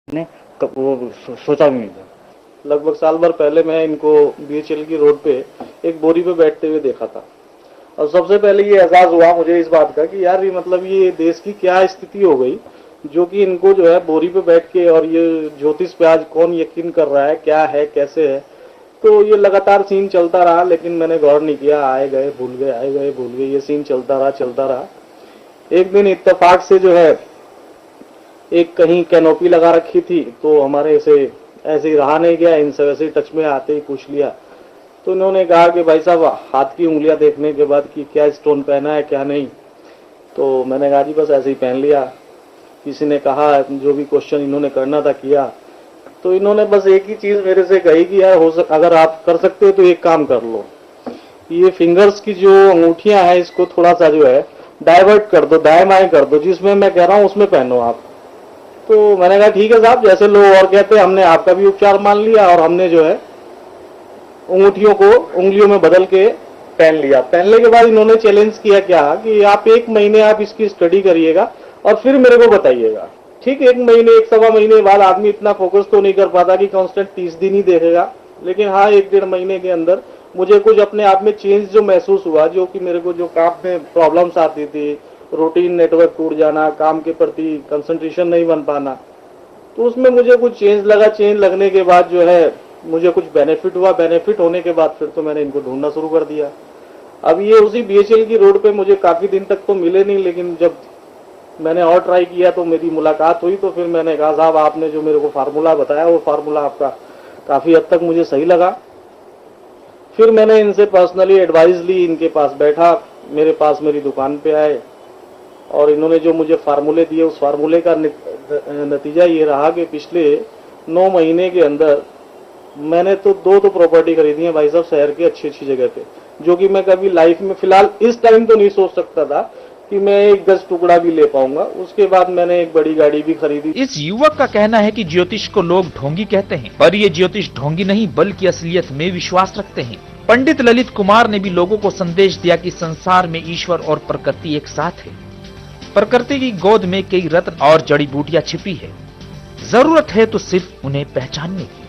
मैंने वो सोचा भी नहीं था। लगभग साल भर पहले मैं इनको बीएचएल की रोड पे एक बोरी पे बैठते हुए देखा था और सबसे पहले ये एहसास हुआ मुझे इस बात का कि यार ये मतलब ये देश की क्या स्थिति हो गई जो कि इनको जो है बोरी पे बैठ के और ये ज्योतिष पे आज कौन यकीन कर रहा है, क्या है, कैसे है। तो ये लगातार सीन चलता रहा लेकिन मैंने गौर नहीं किया, आए गए भूल गए, आए गए भूल गए, ये सीन चलता रहा। एक दिन इत्तेफाक से जो है एक कहीं कैनोपी लगा रखी थी तो हमारे ऐसे ही रहा नहीं गया, इनसे वैसे ही टच में आते ही पूछ लिया। तो इन्होंने कहा कि भाई साहब हाथ की उंगलियां देखने के बाद कि क्या स्टोन पहना है क्या नहीं। तो मैंने कहा जी बस ऐसे ही पहन लिया। किसी ने कहा, जो भी क्वेश्चन इन्होंने करना था किया। तो इन्होंने बस एक ही चीज मेरे से कही कि यार अगर आप कर सकते हो तो एक काम कर लो, ये फिंगर्स की जो अंगूठियां हैं इसको थोड़ा सा जो है डाइवर्ट कर दो, दाएं बाएं कर दो, जिसमें मैं कह रहा हूं उसमें पहनो आप। तो मैंने कहा ठीक है साहब, जैसे लोग और कहते हैं, हमने आपका भी उपचार मान लिया और हमने जो है अंगूठियों को उंगलियों में बदल के पहन लिया। पहनने के बाद इन्होंने चैलेंज किया क्या कि आप 1 महीने आप इसकी स्टडी करिएगा और फिर मेरे को बताइएगा। ठीक, 1 महीने 1 सवा महीने बाद आदमी इतना फोकस तो नहीं कर पाता कि कांस्टेंट 30 दिन ही देखेगा, लेकिन हाँ 1 डेढ़ महीने के अंदर मुझे कुछ अपने आप में चेंज जो महसूस हुआ, जो कि मेरे को जो काम में प्रॉब्लम्स आती थी, रूटीन नेटवर्क टूट जाना, काम के प्रति कंसंट्रेशन नहीं बन पाना, तो उसमें मुझे कुछ चेंज लगा। चेंज लगने के बाद जो है मुझे कुछ बेनिफिट हुआ। बेनिफिट होने के बाद फिर तो मैंने इनको ढूंढना शुरू कर दिया। अब ये उसी बीएचएल की रोड पे मुझे काफी दिन तक तो मिले नहीं, लेकिन जब मैंने और ट्राई किया तो मेरी मुलाकात हुई। तो फिर मैंने कहा साहब आपने जो मेरे को फार्मूला बताया वो फार्मूला आपका काफी हद तक मुझे सही लगा। फिर मैंने इनसे पर्सनली एडवाइस ली, इनके पास बैठा, मेरे पास मेरी दुकान पे आए और इन्होंने जो मुझे फार्मूले दिए उस फार्मूले का नतीजा ये रहा कि पिछले 9 महीने के अंदर मैंने तो 2 प्रॉपर्टी खरीदी है भाई साहब, शहर की अच्छी अच्छी जगह पे, जो कि मैं कभी लाइफ में फिलहाल इस टाइम तो नहीं सोच सकता था कि मैं 1 गज टुकड़ा भी ले पाऊंगा। उसके बाद मैंने एक बड़ी गाड़ी भी खरीदी। इस युवक का कहना है कि ज्योतिष को लोग ढोंगी कहते हैं, पर ये ज्योतिष ढोंगी नहीं बल्कि असलियत में विश्वास रखते हैं। पंडित ललित कुमार ने भी लोगों को संदेश दिया कि संसार में ईश्वर और प्रकृति एक साथ है। प्रकृति की गोद में कई रत्न और जड़ी बूटियां छिपी है, जरूरत है तो सिर्फ उन्हें पहचानने की।